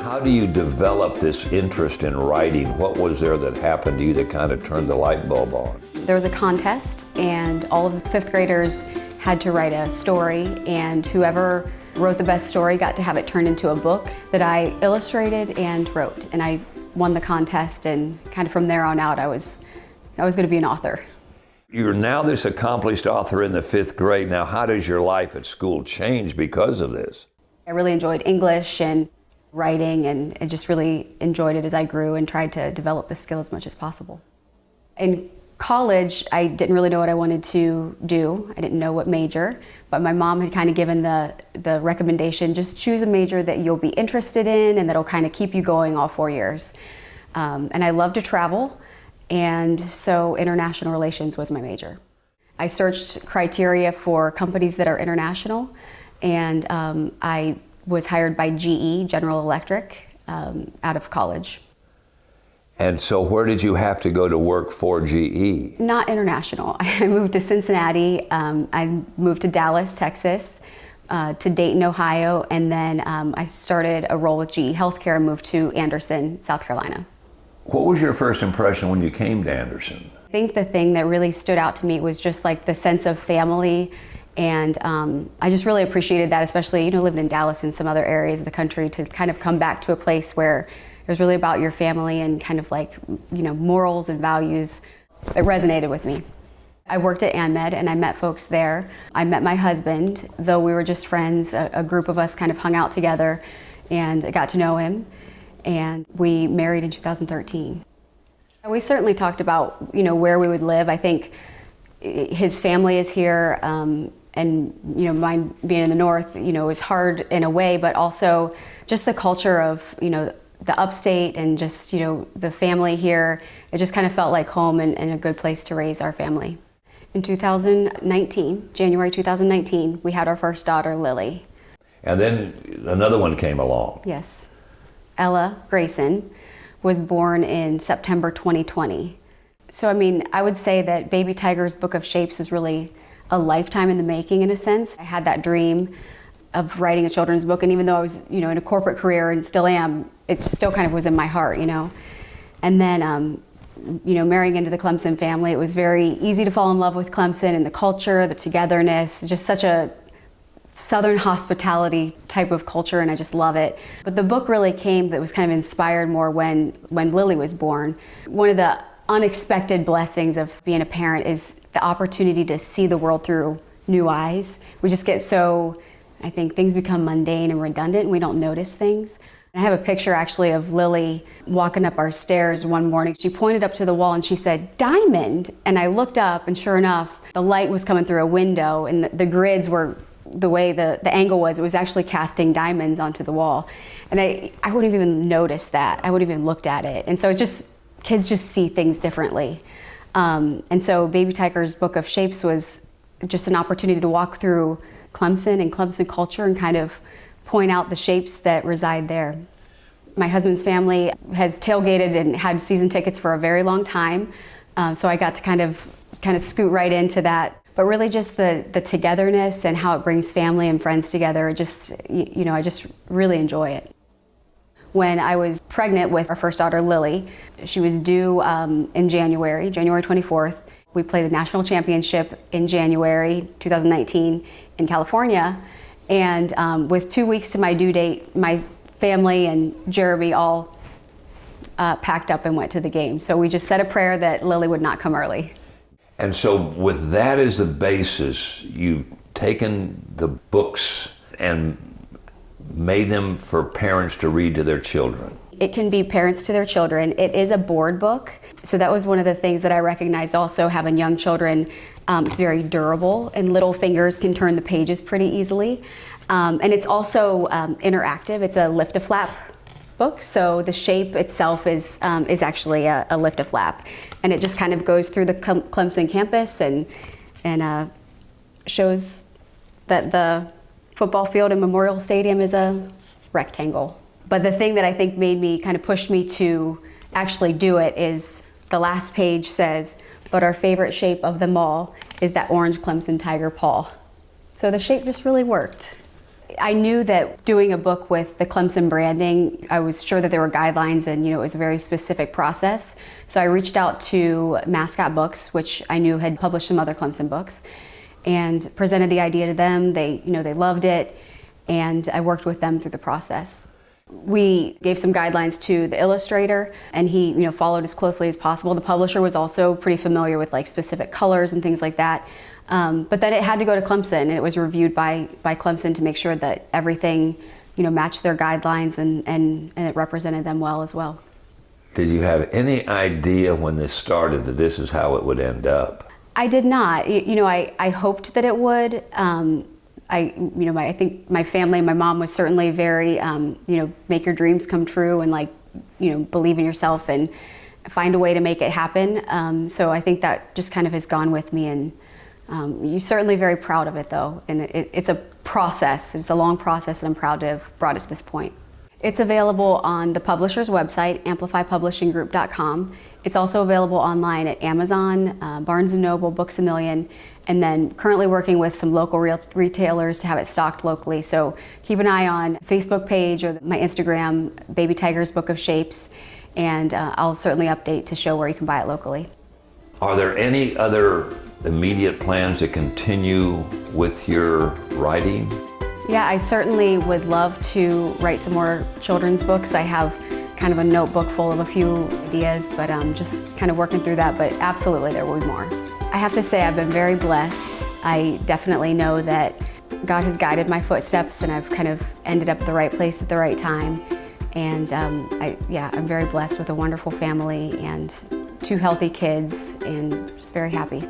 How do you develop this interest in writing? What was there that happened to you that kind of turned the light bulb on? There was a contest, and all of the fifth graders had to write a story, and whoever wrote the best story got to have it turned into a book that I illustrated and wrote. And I won the contest, and kind of from there on out, I was going to be an author. You're now this accomplished author in the fifth grade. Now, how does your life at school change because of this? I really enjoyed English and writing, and I just really enjoyed it as I grew and tried to develop the skill as much as possible. In college, I didn't really know what I wanted to do. I didn't know what major, but my mom had kind of given the recommendation, just choose a major that you'll be interested in and that'll kind of keep you going all 4 years. And I love to travel, and so international relations was my major. I searched criteria for companies that are international, and I was hired by GE, General Electric, out of college. And so where did you have to go to work for GE? Not international. I moved to Cincinnati, I moved to Dallas, Texas, to Dayton, Ohio, and then I started a role with GE Healthcare and moved to Anderson, South Carolina. What was your first impression when you came to Anderson? I think the thing that really stood out to me was just like the sense of family, and I just really appreciated that, especially living in Dallas and some other areas of the country, to kind of come back to a place where it was really about your family and kind of like, morals and values. It resonated with me. I worked at ANMED and I met folks there. I met my husband, though we were just friends. A group of us kind of hung out together, and I got to know him, and we married in 2013. We certainly talked about, where we would live. I think his family is here, and mine being in the north, is hard in a way, but also just the culture of, the upstate and just, the family here. It just kind of felt like home and a good place to raise our family. In 2019, January 2019, we had our first daughter, Lily. And then another one came along. Yes. Ella Grayson was born in September 2020. So, I would say that Baby Tiger's Book of Shapes is really a lifetime in the making, in a sense. I had that dream of writing a children's book, and even though I was, in a corporate career and still am, it still kind of was in my heart, And then, marrying into the Clemson family, it was very easy to fall in love with Clemson and the culture, the togetherness, just such a Southern hospitality type of culture, and I just love it. But the book really came, that was kind of inspired more when Lily was born. One of the unexpected blessings of being a parent is the opportunity to see the world through new eyes. We just get so, I think, things become mundane and redundant, and we don't notice things. I have a picture actually of Lily walking up our stairs one morning. She pointed up to the wall and she said, "Diamond." And I looked up, and sure enough, the light was coming through a window, and the grids were, the way the angle was, it was actually casting diamonds onto the wall. And I wouldn't have even noticed that. I wouldn't have even looked at it. And so kids just see things differently. And so Baby Tiger's Book of Shapes was just an opportunity to walk through Clemson and Clemson culture and kind of point out the shapes that reside there. My husband's family has tailgated and had season tickets for a very long time, so I got to kind of scoot right into that. But really just the togetherness and how it brings family and friends together, I just really enjoy it. When I was pregnant with our first daughter, Lily, she was due in January 24th. We played the national championship in January 2019 in California. And with 2 weeks to my due date, my family and Jeremy all packed up and went to the game. So we just said a prayer that Lily would not come early. And so with that as the basis, you've taken the books and made them for parents to read to their children. It can be parents to their children. It is a board book. So that was one of the things that I recognized also having young children. It's very durable, and little fingers can turn the pages pretty easily. And it's also interactive. It's a lift-a-flap book, so the shape itself is actually a lift-a-flap. And it just kind of goes through the Clemson campus and shows that the football field in Memorial Stadium is a rectangle. But the thing that I think made me kind of push me to actually do it is the last page says, "But our favorite shape of them all is that orange Clemson Tiger paw." So the shape just really worked. I knew that doing a book with the Clemson branding, I was sure that there were guidelines and, it was a very specific process. So I reached out to Mascot Books, which I knew had published some other Clemson books, and presented the idea to them. They loved it, and I worked with them through the process. We gave some guidelines to the illustrator, and he, followed as closely as possible. The publisher was also pretty familiar with like specific colors and things like that. But then it had to go to Clemson, and it was reviewed by Clemson to make sure that everything, matched their guidelines and it represented them well as well. Did you have any idea when this started that this is how it would end up? I did not. I hoped that it would. I think my family, my mom was certainly very, make your dreams come true and believe in yourself and find a way to make it happen. So I think that just kind of has gone with me, and you're certainly very proud of it though. And it's a process, it's a long process, and I'm proud to have brought it to this point. It's available on the publisher's website, amplifypublishinggroup.com. It's also available online at Amazon, Barnes & Noble, Books A Million, and then currently working with some local retailers to have it stocked locally. So keep an eye on Facebook page or my Instagram, Baby Tiger's Book of Shapes, and I'll certainly update to show where you can buy it locally. Are there any other immediate plans to continue with your writing? Yeah, I certainly would love to write some more children's books. I have kind of a notebook full of a few ideas, but I'm just kind of working through that, but absolutely there will be more. I have to say I've been very blessed. I definitely know that God has guided my footsteps, and I've kind of ended up at the right place at the right time. And I'm very blessed with a wonderful family and 2 healthy kids, and just very happy.